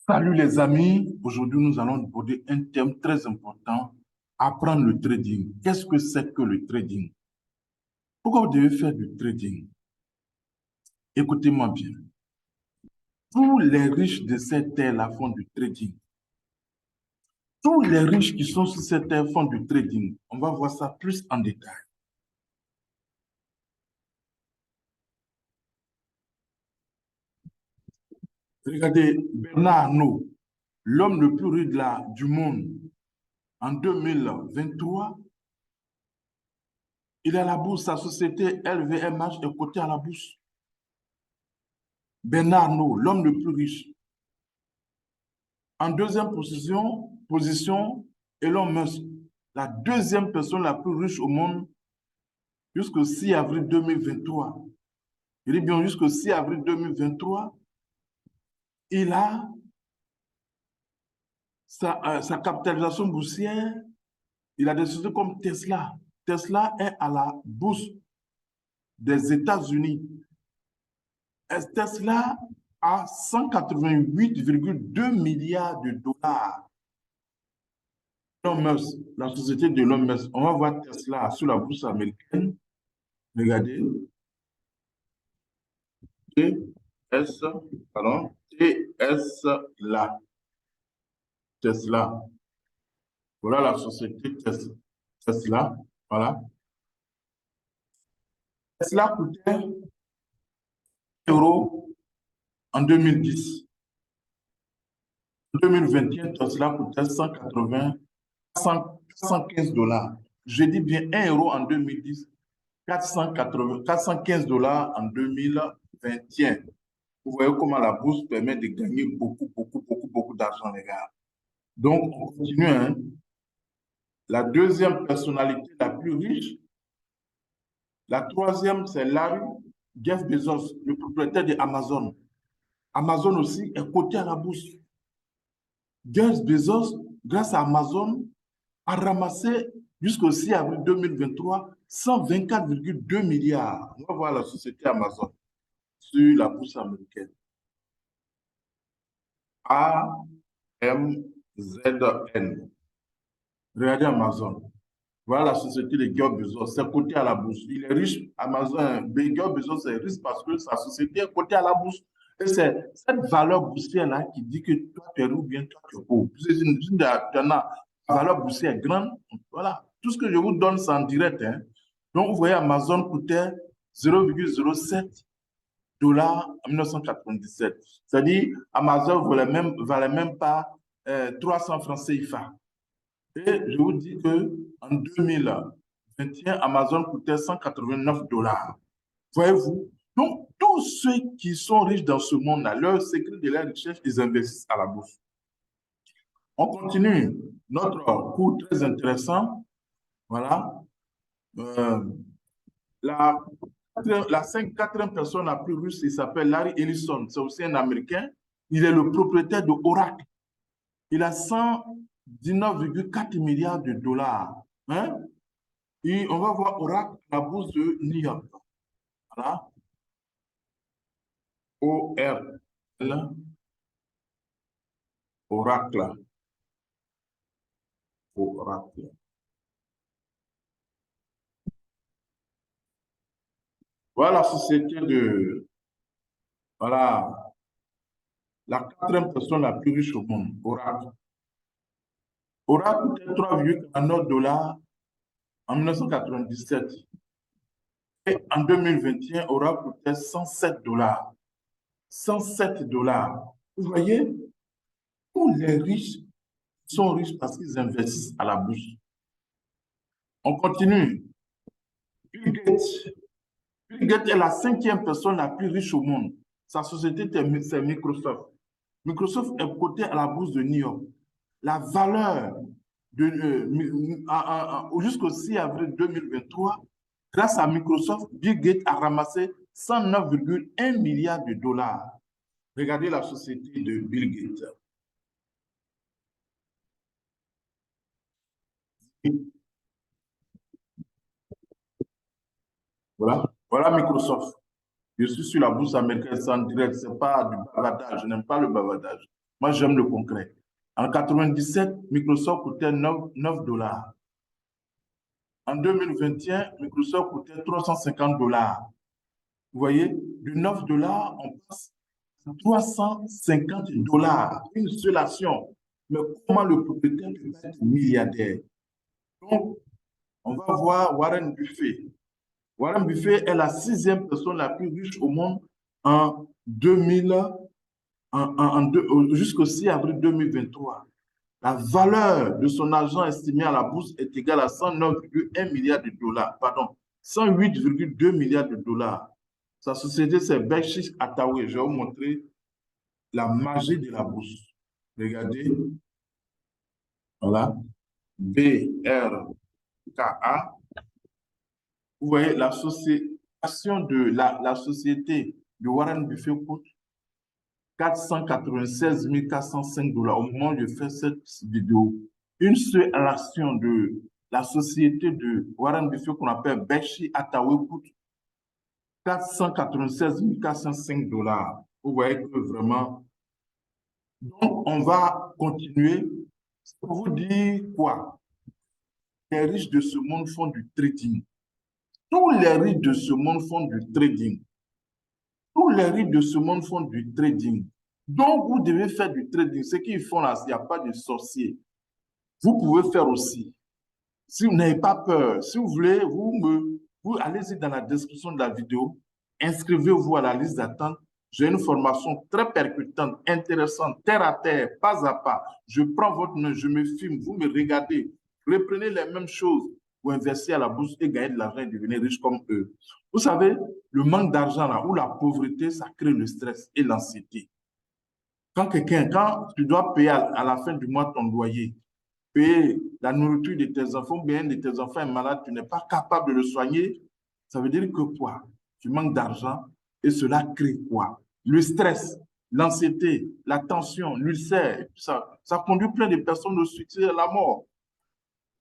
Salut les amis, aujourd'hui nous allons aborder un thème très important, apprendre le trading. Qu'est-ce que c'est que le trading? Pourquoi vous devez faire du trading? Écoutez-moi bien. Tous les riches de cette terre-là font du trading. Tous les riches qui sont sur cette terre font du trading. On va voir ça plus en détail. Regardez Bernard Arnault, l'homme le plus riche du monde en 2023. Il est à la bourse, sa société LVMH est cotée à la bourse. Bernard Arnault, l'homme le plus riche. En deuxième position, Elon Musk, la deuxième personne la plus riche au monde jusqu'au 6 avril 2023. Je dis bien jusqu'au 6 avril 2023, il a sa capitalisation boursière, il a des sociétés comme Tesla. Tesla est à la bourse des États-Unis. Tesla a 188,2 milliards de dollars. Elon Musk, la société de Elon Musk, on va voir Tesla sur la bourse américaine. Regardez, TS, pardon, Tesla. Tesla. Voilà la société Tesla. Voilà. Tesla coûtait 1 € en 2010. En 2021, Tesla coûtait 415 dollars. Je dis bien 1 € en 2010, 415 dollars en 2021. Vous voyez comment la bourse permet de gagner beaucoup d'argent, les gars. Donc, on continue. Hein. La deuxième personnalité la plus riche, la troisième, c'est Larry Jeff Bezos, le propriétaire de Amazon. Amazon aussi est coté à la bourse. Jeff Bezos, grâce à Amazon, a ramassé jusqu'au 6 avril 2023 124,2 milliards. On va voir la société Amazon sur la bourse américaine. AMZN. Regardez Amazon. Voilà la société de Jeff Bezos, c'est coté à la bourse. Il est riche, Amazon, Jeff Bezos est riche parce que sa société est cotée à la bourse. Et c'est cette valeur boursière-là qui dit que toi, tu es riche ou bien toi, tu es pauvre. La valeur boursière est grande. Voilà. Tout ce que je vous donne, c'est en direct. Hein. Donc, vous voyez, Amazon coûtait 0,07 dollars en 1997. C'est-à-dire, Amazon ne valait même pas 300 francs CFA. Et je vous dis qu'en 2021, Amazon coûtait 189 dollars. Voyez-vous? Donc, tous ceux qui sont riches dans ce monde-là, leur secret de la richesse, ils investissent à la bourse. On continue notre cours très intéressant. Voilà. La quatrième personne la plus riche, il s'appelle Larry Ellison. C'est aussi un Américain. Il est le propriétaire de Oracle. Il a 119,4 milliards de dollars. Hein? Et on va voir Oracle, la bourse de New York. Voilà. ORL. Oracle. Oracle. Voilà la société de. Voilà. La quatrième personne la plus riche au monde, Oracle. Oracle coûtait 3,49 dollars en 1997. Et en 2021, Oracle coûtait 107 dollars. 107 dollars. Vous voyez, tous les riches sont riches parce qu'ils investissent à la bourse. On continue. Bill Gates. Bill Gates est la cinquième personne la plus riche au monde. Sa société, c'est Microsoft. Microsoft est coté à la bourse de New York. La valeur jusqu'au 6 avril 2023, grâce à Microsoft, Bill Gates a ramassé 109,1 milliards de dollars. Regardez la société de Bill Gates. Voilà, voilà Microsoft. Je suis sur la bourse américaine sans direct, ce n'est pas du bavardage, je n'aime pas le bavardage. Moi, j'aime le concret. En 97, Microsoft coûtait 9 $. En 2021, Microsoft coûtait 350 $. Vous voyez, de 9 $, on passe à 350 $. Une seule action. Mais comment le propriétaire peut être milliardaire? Donc, on va voir Warren Buffett. Warren Buffett est la 6e personne la plus riche au monde en 2000, jusqu'au 6 avril 2023. La valeur de son argent estimé à la bourse est égale à 109,1 milliards de dollars, pardon, 108,2 milliards de dollars. Sa société, c'est Berkshire Hathaway. Je vais vous montrer la magie de la bourse. Regardez, voilà, BRKA. Vous voyez, la société de Warren Buffett coûte 496 405 $ au moment où je fais cette vidéo. Une seule action de la société de Warren Buffett qu'on appelle Berkshire Hathaway coûte 496 405 $. Vous voyez que vraiment. Donc, on va continuer. Pour vous dire quoi? Les riches de ce monde font du trading. Tous les riches de ce monde font du trading. Tous les riches de ce monde font du trading. Donc, vous devez faire du trading. Ce qu'ils font là, il n'y a pas de sorciers. Vous pouvez faire aussi. Si vous n'avez pas peur, si vous voulez, vous allez-y dans la description de la vidéo, inscrivez-vous à la liste d'attente. J'ai une formation très percutante, intéressante, terre à terre, pas à pas. Je prends votre main, je me filme, vous me regardez. Reprenez les mêmes choses. Vous investissez à la bourse et gagnez de l'argent et devenez riche comme eux. Vous savez, le manque d'argent là, ou la pauvreté, ça crée le stress et l'anxiété. Quand tu dois payer à la fin du mois ton loyer, payer la nourriture de tes enfants, bien de tes enfants est malade, tu n'es pas capable de le soigner, ça veut dire que quoi? Tu manques d'argent et cela crée quoi? Le stress, l'anxiété, la tension, l'ulcère, ça conduit plein de personnes au suicide et à la mort.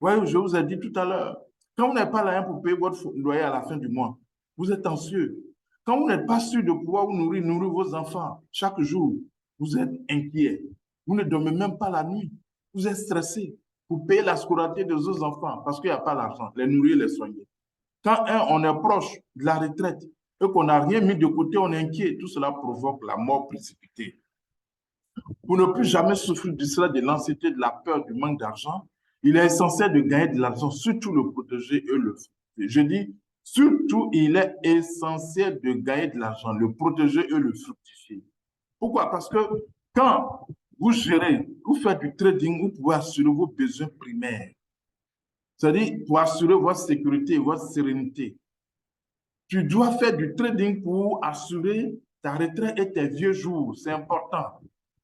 Oui, je vous ai dit tout à l'heure, quand vous n'avez pas l'argent pour payer votre loyer à la fin du mois, vous êtes anxieux. Quand vous n'êtes pas sûr de pouvoir vous nourrir vos enfants chaque jour, vous êtes inquiet. Vous ne dormez même pas la nuit. Vous êtes stressé pour payer la scolarité de vos enfants parce qu'il n'y a pas l'argent, les nourrir, les soigner. Quand on est proche de la retraite et qu'on n'a rien mis de côté, on est inquiet. Tout cela provoque la mort précipitée. Pour ne plus jamais souffrir du stress, de l'anxiété, de la peur, du manque d'argent, il est essentiel de gagner de l'argent, surtout le protéger et le fructifier. Je dis, surtout, il est essentiel de gagner de l'argent, le protéger et le fructifier. Pourquoi? Parce que quand vous gérez, vous faites du trading, vous pouvez assurer vos besoins primaires. C'est-à-dire, pour assurer votre sécurité et votre sérénité. Tu dois faire du trading pour assurer ta retraite et tes vieux jours. C'est important.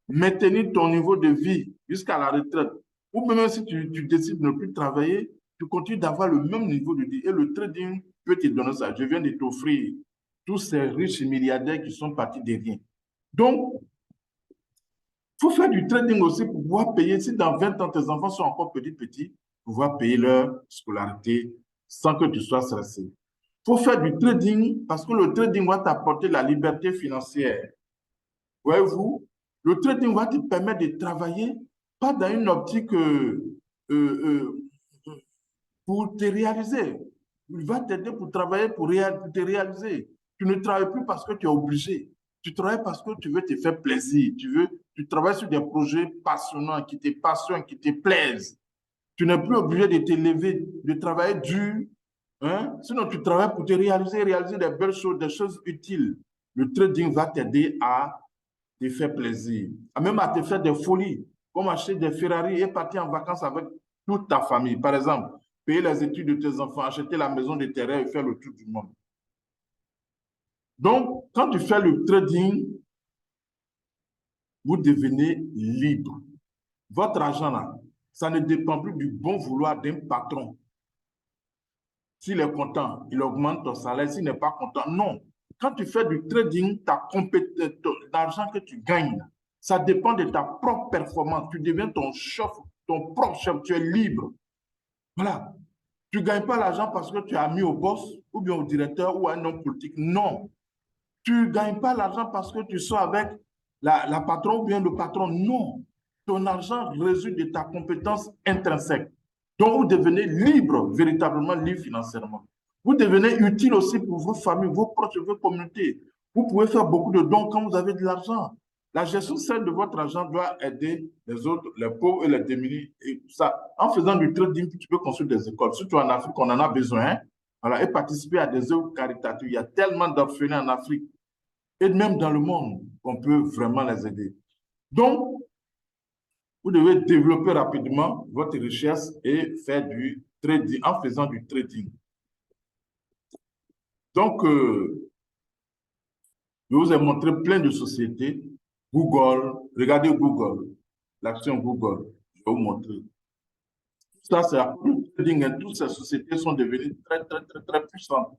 Maintenir ton niveau de vie jusqu'à la retraite. Ou même si tu décides de ne plus travailler, tu continues d'avoir le même niveau de vie. Et le trading peut te donner ça. Je viens de t'offrir tous ces riches milliardaires qui sont partis de rien. Donc, il faut faire du trading aussi pour pouvoir payer. Si dans 20 ans, tes enfants sont encore petits, pouvoir payer leur scolarité sans que tu sois stressé. Il faut faire du trading parce que le trading va t'apporter la liberté financière. Voyez-vous, le trading va te permettre de travailler pas dans une optique euh, pour te réaliser. Il va t'aider pour travailler, pour te réaliser. Tu ne travailles plus parce que tu es obligé. Tu travailles parce que tu veux te faire plaisir. Tu travailles sur des projets passionnants qui te passionnent, qui te plaisent. Tu n'es plus obligé de te lever, de travailler dur. Hein? Sinon, tu travailles pour te réaliser des belles choses, des choses utiles. Le trading va t'aider à te faire plaisir, même à te faire des folies, comme acheter des Ferrari et partir en vacances avec toute ta famille. Par exemple, payer les études de tes enfants, acheter la maison de tes rêves et faire le tour du monde. Donc, quand tu fais le trading, vous devenez libre. Votre argent, là, ça ne dépend plus du bon vouloir d'un patron. S'il est content, il augmente ton salaire. S'il n'est pas content, non. Quand tu fais du trading, l'argent que tu gagnes, ça dépend de ta propre performance. Tu deviens ton chef, ton propre chef, tu es libre. Voilà. Tu ne gagnes pas l'argent parce que tu as mis au boss ou bien au directeur ou à un homme politique. Non. Tu ne gagnes pas l'argent parce que tu sors avec la patronne ou bien le patron. Non. Ton argent résulte de ta compétence intrinsèque. Donc, vous devenez libre, véritablement libre financièrement. Vous devenez utile aussi pour vos familles, vos proches, vos communautés. Vous pouvez faire beaucoup de dons quand vous avez de l'argent. La gestion saine de votre argent doit aider les autres, les pauvres et les démunis. Et ça, en faisant du trading, tu peux construire des écoles. Surtout en Afrique, on en a besoin. Hein? Voilà, et participer à des œuvres caritatives. Il y a tellement d'orphelins en Afrique et même dans le monde qu'on peut vraiment les aider. Donc, vous devez développer rapidement votre richesse et faire du trading en faisant du trading. Donc, je vous ai montré plein de sociétés. Google, regardez Google, l'action Google, je vais vous montrer. Ça, c'est le trading et toutes ces sociétés sont devenues très, très, très, très puissantes.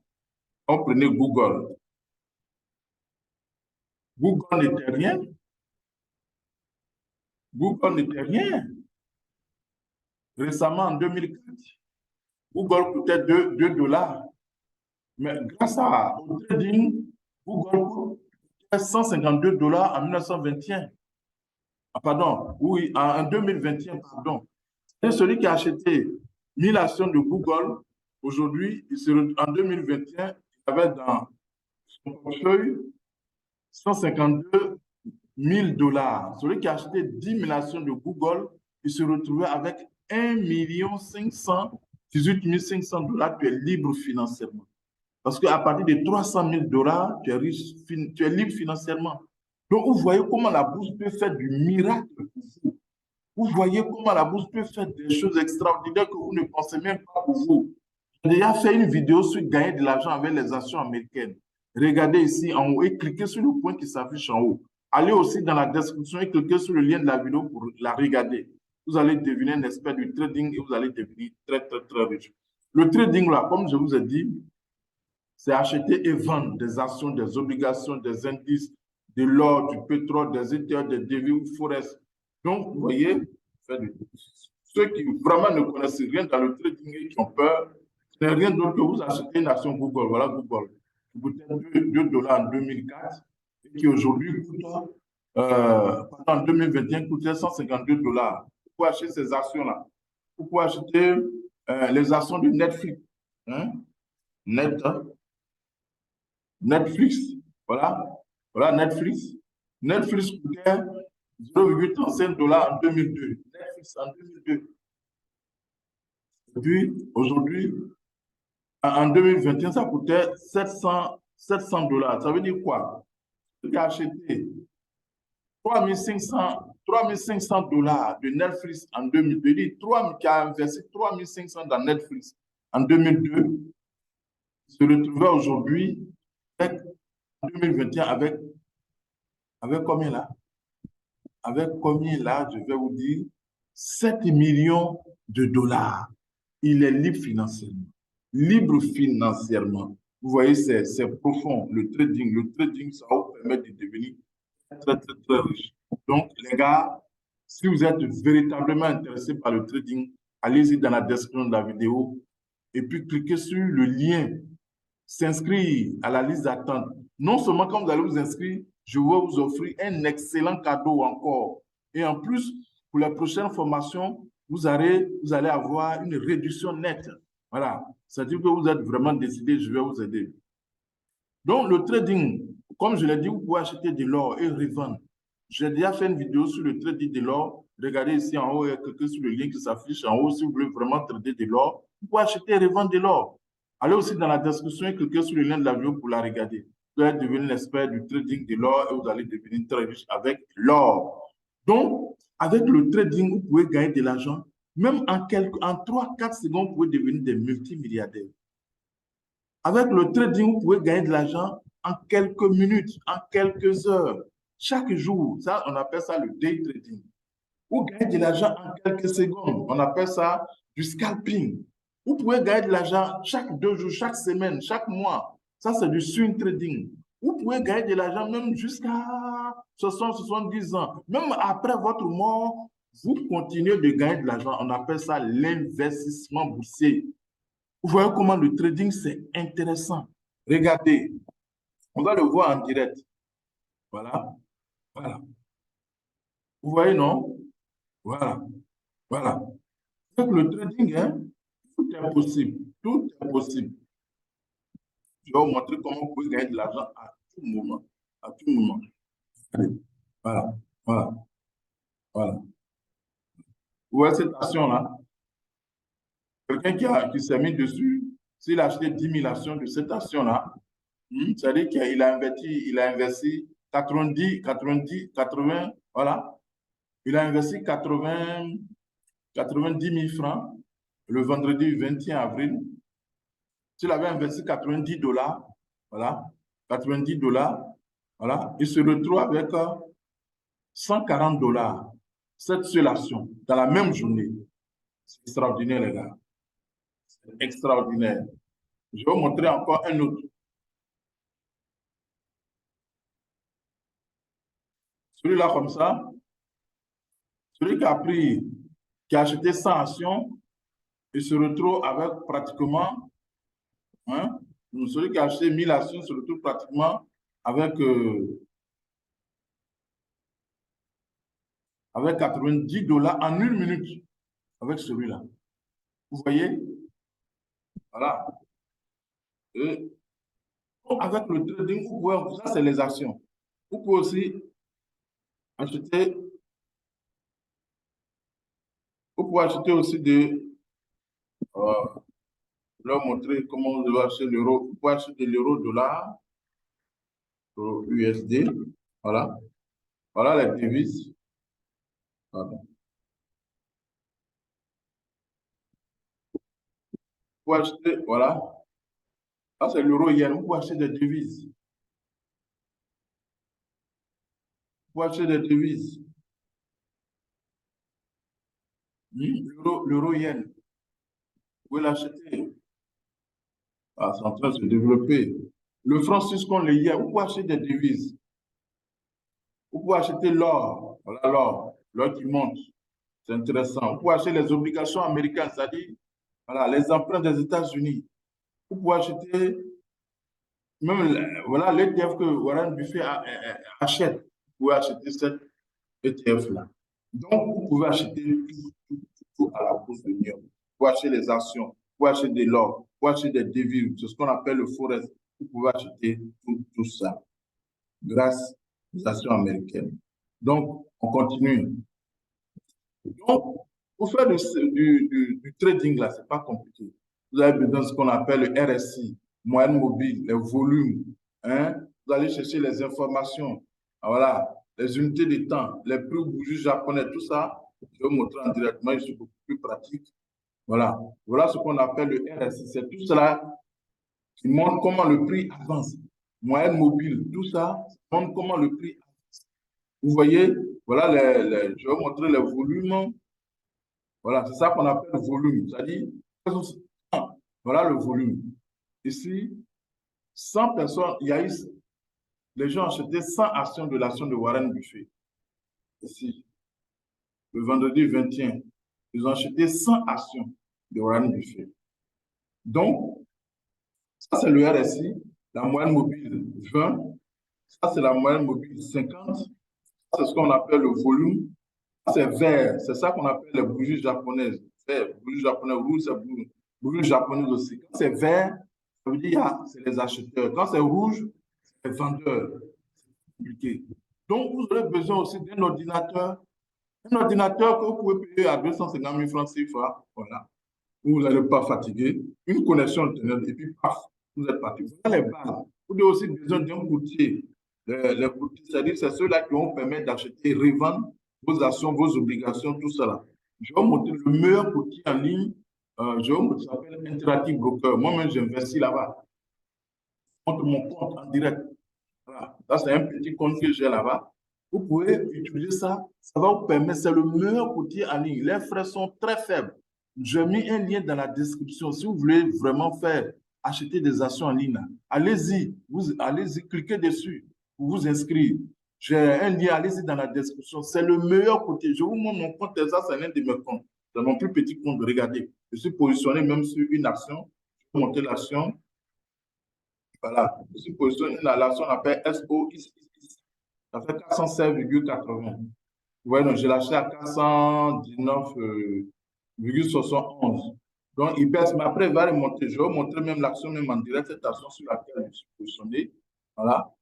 On prenait Google. Google n'était rien. Google n'était rien. Récemment, en 2004, Google coûtait 2 $. Mais grâce au trading, Google coûtait 152 $ en 1921. Ah, pardon, oui, en 2021, pardon. Et celui qui a acheté 1000 actions de Google, aujourd'hui, en 2021, il avait dans son portefeuille 152 000 $. Celui qui a acheté 10 000 actions de Google, il se retrouvait avec 1 518 500 $. Tu es libre financièrement. Parce qu'à partir de 300 000 $, tu es riche, tu es libre financièrement. Donc, vous voyez comment la bourse peut faire du miracle pour vous. Vous voyez comment la bourse peut faire des choses extraordinaires que vous ne pensez même pas pour vous. J'ai déjà fait une vidéo sur gagner de l'argent avec les actions américaines. Regardez ici en haut et cliquez sur le point qui s'affiche en haut. Allez aussi dans la description et cliquez sur le lien de la vidéo pour la regarder. Vous allez devenir un expert du trading et vous allez devenir très, très, très riche. Le trading, là, comme je vous ai dit, c'est acheter et vendre des actions, des obligations, des indices, de l'or, du pétrole, des ETF, des devises, forex. Donc, vous voyez, ceux qui vraiment ne connaissent rien dans le trading et qui ont peur, ce n'est rien d'autre que vous achetez une action Google. Voilà Google, qui coûtait 2 $ en 2004 et qui aujourd'hui coûte, en 2021, coûtait 152 $. Pourquoi acheter ces actions-là? Pourquoi acheter les actions de Netflix? Hein? Netflix, voilà, voilà Netflix. Netflix coûtait 0,35 $ en 2002. Netflix en 2002. Et puis, aujourd'hui, en 2021, ça coûtait 700 $. Ça veut dire quoi? Tu as acheté 3 500 $ de Netflix en 2002. Qui a investi 3 500 dans Netflix en 2002, se retrouvait aujourd'hui en 2021 avec combien là? Avec combien là? Je vais vous dire 7 millions de $. Il est libre financièrement. Libre financièrement. Vous voyez, c'est profond. Le trading, ça vous permet de devenir très, très, très riche. Donc, les gars, si vous êtes véritablement intéressé par le trading, allez-y dans la description de la vidéo et puis cliquez sur le lien s'inscrire à la liste d'attente. Non seulement quand vous allez vous inscrire, je vais vous offrir un excellent cadeau encore. Et en plus, pour les prochaines formations, vous allez avoir une réduction nette. Voilà. C'est-à-dire que vous êtes vraiment décidé, je vais vous aider. Donc, le trading, comme je l'ai dit, vous pouvez acheter de l'or et revendre. J'ai déjà fait une vidéo sur le trading de l'or. Regardez ici en haut, il y a quelqu'un sur le lien qui s'affiche en haut. Si vous voulez vraiment trader de l'or, vous pouvez acheter et revendre de l'or. Allez aussi dans la description et cliquez sur le lien de la vidéo pour la regarder. Vous allez devenir l'expert du trading de l'or et vous allez devenir très riche avec l'or. Donc, avec le trading, vous pouvez gagner de l'argent. Même en 3-4 secondes, vous pouvez devenir des multimilliardaires. Avec le trading, vous pouvez gagner de l'argent en quelques minutes, en quelques heures, chaque jour. Ça, on appelle ça le day trading. Vous gagnez de l'argent en quelques secondes. On appelle ça du scalping. Vous pouvez gagner de l'argent chaque 2 jours, chaque semaine, chaque mois. Ça, c'est du swing trading. Vous pouvez gagner de l'argent même jusqu'à 60, 70 ans. Même après votre mort, vous continuez de gagner de l'argent. On appelle ça l'investissement boursier. Vous voyez comment le trading, c'est intéressant. Regardez, on va le voir en direct. Voilà, voilà. Vous voyez, non? Voilà. Voilà. Avec le trading, hein, tout est possible. Tout est possible. Je vais vous montrer comment vous pouvez gagner de l'argent à tout moment. À tout moment. Allez. Voilà. Voilà. Voilà. Vous voyez cette action-là? Quelqu'un qui s'est mis dessus, s'il a acheté 10 000 actions de cette action-là, c'est-à-dire qu'il a investi 90, 90, 80, voilà. Il a investi 80, 90 000 francs le vendredi 21 avril. S'il avait investi 90 dollars, voilà, 90 dollars, voilà, il se retrouve avec 140 dollars, cette seule action, dans la même journée. C'est extraordinaire, les gars. C'est extraordinaire. Je vais vous montrer encore un autre. Celui-là, comme ça, celui qui a acheté 100 actions, il se retrouve avec pratiquement, hein, celui qui a acheté 1000 actions se retrouve pratiquement avec, avec 90 dollars en une minute avec celui-là. Vous voyez? Voilà. Et avec le trading, ça c'est les actions. Vous pouvez aussi acheter, vous pouvez acheter aussi euh, leur montrer comment vous devez acheter l'euro. Vous pouvez acheter de l'euro dollar, l'euro USD. Voilà. Voilà les devises. Voilà. Vous pouvez acheter, voilà. Ça, c'est l'euro yen. Vous pouvez acheter des devises. Vous pouvez acheter des devises. L'euro yen. Vous pouvez l'acheter. Ah, c'est en train de se développer. Le franc suisse contre le yen. Vous pouvez acheter des devises. Vous pouvez acheter l'or. Voilà l'or qui monte. C'est intéressant. Vous pouvez acheter les obligations américaines, c'est-à-dire voilà, les emprunts des États-Unis. Vous pouvez acheter même voilà, l'ETF que Warren Buffett achète. Vous pouvez acheter cet ETF-là. Donc, vous pouvez acheter tout à la bourse de New York. Vous pouvez acheter les actions, vous pouvez acheter de l'or, vous pouvez acheter des devises, c'est ce qu'on appelle le forex. Vous pouvez acheter tout ça grâce aux actions américaines. Donc, on continue. Donc, pour faire du trading, là, ce n'est pas compliqué. Vous avez besoin de ce qu'on appelle le RSI, moyenne mobile, les volumes. Hein? Vous allez chercher les informations. Ah, voilà, les unités de temps, les prix bougies japonais, tout ça. Je vais vous montrer en directement, c'est beaucoup plus pratique. Voilà. Voilà ce qu'on appelle le RSI. C'est tout cela qui montre comment le prix avance. Moyenne mobile, tout ça montre comment le prix avance. Vous voyez, voilà, je vais vous montrer les volumes. Voilà, c'est ça qu'on appelle volume. C'est-à-dire, voilà le volume. Ici, 100 personnes, il y a eu, les gens ont acheté 100 actions de l'action de Warren Buffett. Ici, le vendredi 21, ils ont acheté 100 actions de Warren Buffett. Donc, ça, c'est le RSI, la moyenne mobile 20. Ça, c'est la moyenne mobile 50. C'est ce qu'on appelle le volume. C'est vert. C'est ça qu'on appelle les bougies japonaises. Vert, bougies japonaises, rouge, c'est bougies japonaises aussi. Quand c'est vert, ça veut dire c'est les acheteurs. Quand c'est rouge, c'est les vendeurs. C'est compliqué. Donc, vous aurez besoin aussi d'un ordinateur. Un ordinateur que vous pouvez payer à 250 000 francs CFA. Voilà. Vous n'allez pas fatiguer. Une connexion Internet et puis paf, vous êtes parti. Voilà les bases. Vous avez aussi besoin d'un courtier. Les courtiers, c'est-à-dire c'est ceux-là qui vont permettre d'acheter et revendre vos actions, vos obligations, tout cela. Je vais vous montrer le meilleur courtier en ligne. Je vais vous montrer, ça s'appelle Interactive Broker. Moi-même, j'investis là-bas. Je montre mon compte en direct. Voilà. Ça, c'est un petit compte que j'ai là-bas. Vous pouvez utiliser ça. Ça va vous permettre, c'est le meilleur courtier en ligne. Les frais sont très faibles. J'ai mis un lien dans la description. Si vous voulez vraiment faire, acheter des actions en ligne, allez-y, allez-y, cliquez dessus pour vous inscrire. J'ai un lien, allez-y dans la description. C'est le meilleur côté. Je vous montre mon compte, ça, c'est l'un de mes comptes. C'est mon plus petit compte. Regardez, je suis positionné même sur une action. Je vais monter l'action. Voilà, je suis positionné dans l'action, on appelle SOX. Ça fait 416,80. Ouais, non, j'ai lâché à 419,71. Donc, il baisse, mais après, il va remonter. Je vais vous montrer même l'action, même en direct, cette action sur laquelle je suis positionné. Voilà.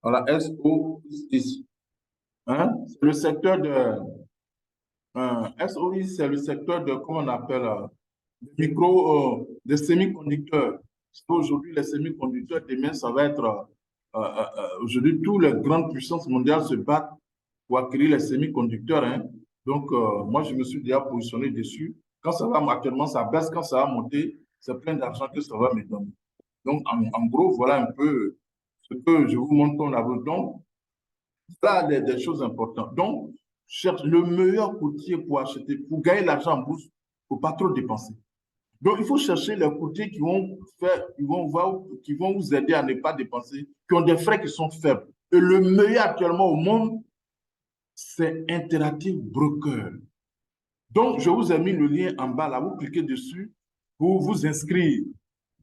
Voilà, SO10. Hein? C'est le secteur de. SOI, c'est le secteur de, comment on appelle, des semi-conducteurs. Aujourd'hui, les semi-conducteurs, demain, ça va être. Aujourd'hui, toutes les grandes puissances mondiales se battent pour acquérir les semi-conducteurs. Hein. Donc, moi, je me suis déjà positionné dessus. Quand ça va, actuellement, ça baisse. Quand ça va monter, c'est plein d'argent que ça va me donner. Donc, en gros, voilà un peu ce que je vous montre comme la route. Donc, voilà des choses importantes. Donc, cherche le meilleur courtier pour acheter, pour gagner l'argent en bourse, il ne faut pas trop dépenser. Donc, il faut chercher les courtiers qui vont faire, qui vont vous aider à ne pas dépenser, qui ont des frais qui sont faibles. Et le meilleur actuellement au monde, c'est Interactive Broker. Donc, je vous ai mis le lien en bas là, vous cliquez dessus pour vous inscrire.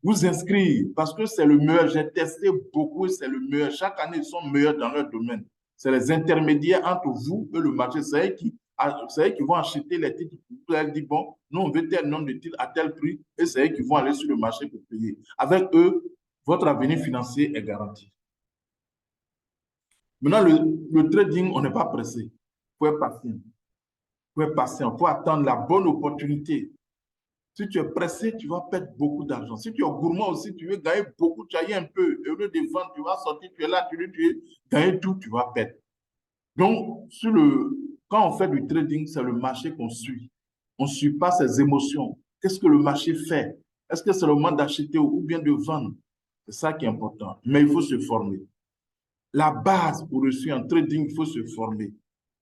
Vous inscrire parce que c'est le meilleur. J'ai testé beaucoup et c'est le meilleur. Chaque année, ils sont meilleurs dans leur domaine. C'est les intermédiaires entre vous et le marché. C'est eux qui vont acheter les titres. Vous allez dire, bon, nous, on veut tel nombre de titres à tel prix et c'est eux qui vont aller sur le marché pour payer. Avec eux, votre avenir financier est garanti. Maintenant, le trading, on n'est pas pressé. Il faut être patient. Il faut être patient. Il faut attendre la bonne opportunité. Si tu es pressé, tu vas perdre beaucoup d'argent. Si tu es gourmand aussi, tu veux gagner beaucoup, tu as un peu. Au lieu de vendre, tu vas sortir, tu es là, tu veux gagner tout, tu vas perdre. Donc, quand on fait du trading, c'est le marché qu'on suit. On ne suit pas ses émotions. Qu'est-ce que le marché fait? Est-ce que c'est le moment d'acheter ou bien de vendre? C'est ça qui est important. Mais il faut se former. La base pour réussir en trading, il faut se former.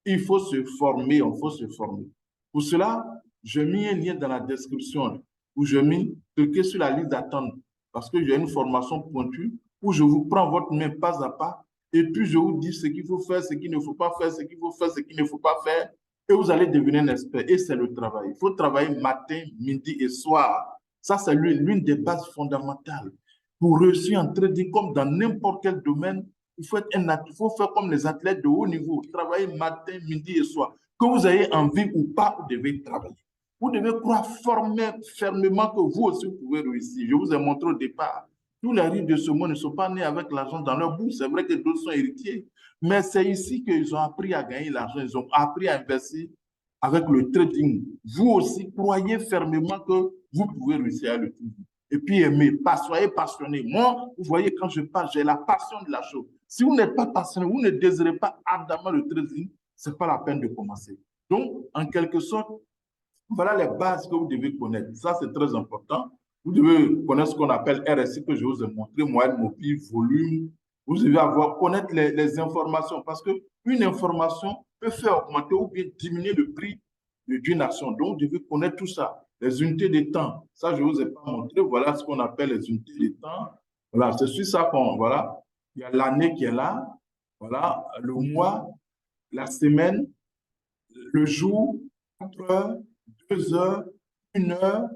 Il faut se former, il faut se former. Pour cela, j'ai mis un lien dans la description où je mis cliquez sur la liste d'attente parce que j'ai une formation pointue où je vous prends votre main pas à pas et puis je vous dis ce qu'il faut faire, ce qu'il ne faut pas faire, ce qu'il faut faire, ce qu'il ne faut pas faire et vous allez devenir un expert. Et c'est le travail. Il faut travailler matin, midi et soir. Ça, c'est l'une des bases fondamentales. Pour réussir en trading comme dans n'importe quel domaine, il faut faire comme les athlètes de haut niveau, travailler matin, midi et soir. Que vous ayez envie ou pas, vous devez travailler. Vous devez croire fermement que vous aussi vous pouvez réussir. Je vous ai montré au départ. Tous les riches de ce monde ne sont pas nés avec l'argent dans leur bouche. C'est vrai que d'autres sont héritiers. Mais c'est ici qu'ils ont appris à gagner l'argent. Ils ont appris à investir avec le trading. Vous aussi, croyez fermement que vous pouvez réussir à le trading. Et puis aimer, soyez passionné. Moi, vous voyez, quand je parle, j'ai la passion de la chose. Si vous n'êtes pas passionné, vous ne désirez pas ardemment le trading, ce n'est pas la peine de commencer. Donc, en quelque sorte, voilà les bases que vous devez connaître. Ça, c'est très important. Vous devez connaître ce qu'on appelle RSI que je vous ai montré, moyenne mobile, volume. Vous devez connaître les informations parce qu'une information peut faire augmenter ou bien diminuer le prix d'une action. Donc, vous devez connaître tout ça. Les unités de temps, ça, je ne vous ai pas montré. Voilà ce qu'on appelle les unités de temps. Voilà, c'est sur ça qu'on, voilà. Il y a l'année qui est là. Voilà, le mois, la semaine, le jour, 4 heures, 2 heures, 1 heure,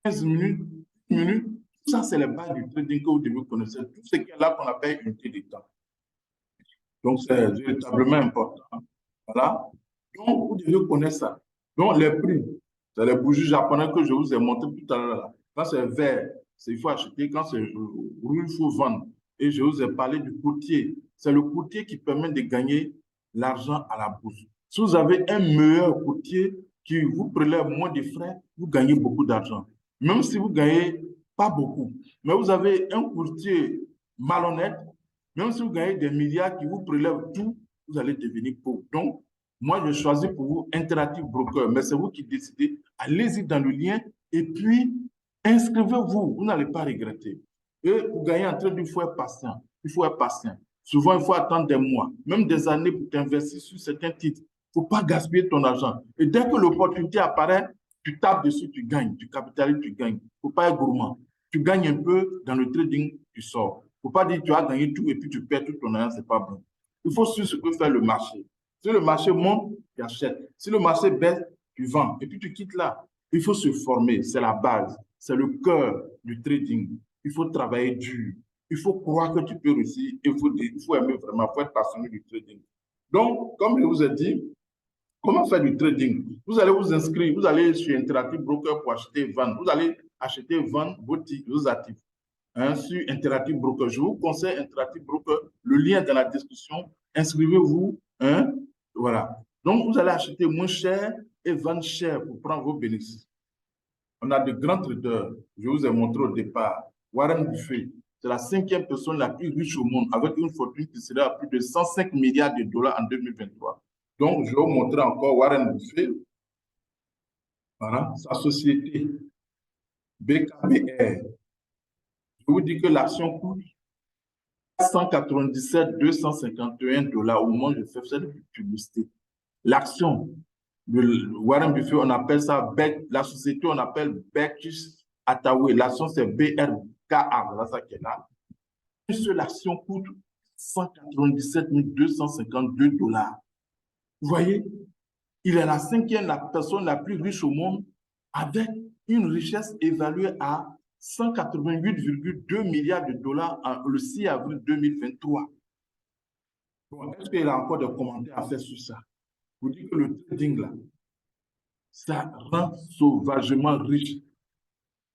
15 minutes, 1 minute. Tout ça, c'est les bases du trading que vous devez connaître. Tout ce qui est là qu'on appelle unité de temps. Donc, c'est véritablement important. Voilà. Donc, vous devez connaître ça. Donc, les prix, c'est les bougies japonaises que je vous ai montré tout à l'heure. Quand c'est vert, il faut acheter. Quand c'est rouge, il faut vendre. Et je vous ai parlé du courtier. C'est le courtier qui permet de gagner l'argent à la bourse. Si vous avez un meilleur courtier qui vous prélève moins de frais, vous gagnez beaucoup d'argent. Même si vous ne gagnez pas beaucoup. Mais vous avez un courtier malhonnête, même si vous gagnez des milliards qui vous prélèvent tout, vous allez devenir pauvre. Donc, moi, je choisis pour vous Interactive Broker, mais c'est vous qui décidez. Allez-y dans le lien et puis inscrivez-vous. Vous n'allez pas regretter. Et pour gagner en train, il faut être patient. Il faut être patient. Souvent, il faut attendre des mois, même des années pour t'investir sur certains titres. Il ne faut pas gaspiller ton argent. Et dès que l'opportunité apparaît, tu tapes dessus, tu gagnes. Tu capitalises, tu gagnes. Il ne faut pas être gourmand. Tu gagnes un peu dans le trading, tu sors. Il ne faut pas dire que tu as gagné tout et puis tu perds tout ton argent, ce n'est pas bon. Il faut suivre ce que fait le marché. Si le marché monte, tu achètes. Si le marché baisse, tu vends. Et puis tu quittes là. Il faut se former, c'est la base. C'est le cœur du trading. Il faut travailler dur. Il faut croire que tu peux réussir. Il faut aimer vraiment, il faut être passionné du trading. Donc, comme je vous ai dit, Comment faire du trading? Vous allez vous inscrire, vous allez sur Interactive Broker pour acheter et vendre. Vous allez acheter et vendre vos actifs sur Interactive Broker. Je vous conseille Interactive Broker. Le lien est dans la description. Inscrivez-vous. Voilà. Donc, vous allez acheter moins cher et vendre cher pour prendre vos bénéfices. On a de grands traders. Je vous ai montré au départ. Warren Buffett, c'est la 5e personne la plus riche au monde avec une fortune qui serait à plus de 105 milliards de dollars en 2023. Donc, je vais vous montrer encore Warren Buffett. Voilà, sa société BKBR. Je vous dis que l'action coûte 197 251 dollars au moment où je fais cette publicité. L'action de Warren Buffett, on appelle ça, la société, on appelle Berkshire Hathaway. L'action, c'est BRKA. Voilà ça qui est là. Une seule action coûte 197 252 dollars. Vous voyez, il est la 5e la personne la plus riche au monde avec une richesse évaluée à 188,2 milliards de dollars le 6 avril 2023. Bon, est-ce qu'il y a encore des commentaires à faire sur ça? Vous dites que le trading, là, ça rend sauvagement riche.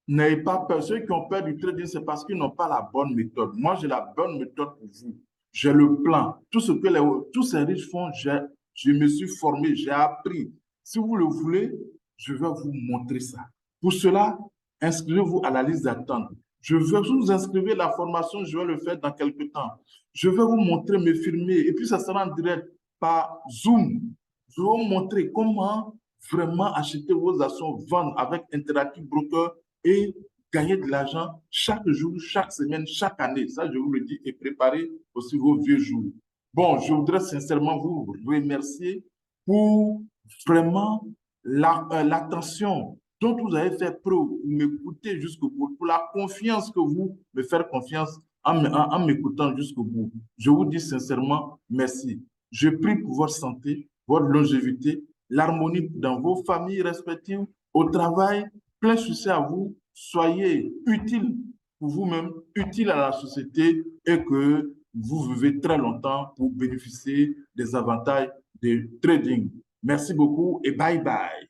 N'ayez pas peur. Ceux qui ont peur du trading, c'est parce qu'ils n'ont pas la bonne méthode. Moi, j'ai la bonne méthode pour vous. J'ai le plan. Tout ce que tous ces riches font, je me suis formé, j'ai appris. Si vous le voulez, je vais vous montrer ça. Pour cela, inscrivez-vous à la liste d'attente. Je vais vous inscrire la formation, je vais le faire dans quelques temps. Je vais vous montrer, me filmer, et puis ça sera en direct par Zoom. Je vais vous montrer comment vraiment acheter vos actions, vendre avec Interactive Broker et gagner de l'argent chaque jour, chaque semaine, chaque année. Ça, je vous le dis, et préparez aussi vos vieux jours. Bon, je voudrais sincèrement vous remercier pour vraiment l'attention dont vous avez fait preuve, pour m'écouter jusqu'au bout, pour la confiance que vous me faites confiance en m'écoutant jusqu'au bout. Je vous dis sincèrement merci. Je prie pour votre santé, votre longévité, l'harmonie dans vos familles respectives, au travail. Plein succès à vous. Soyez utile pour vous-même, utile à la société et que vous vivez très longtemps pour bénéficier des avantages du trading. Merci beaucoup et bye bye.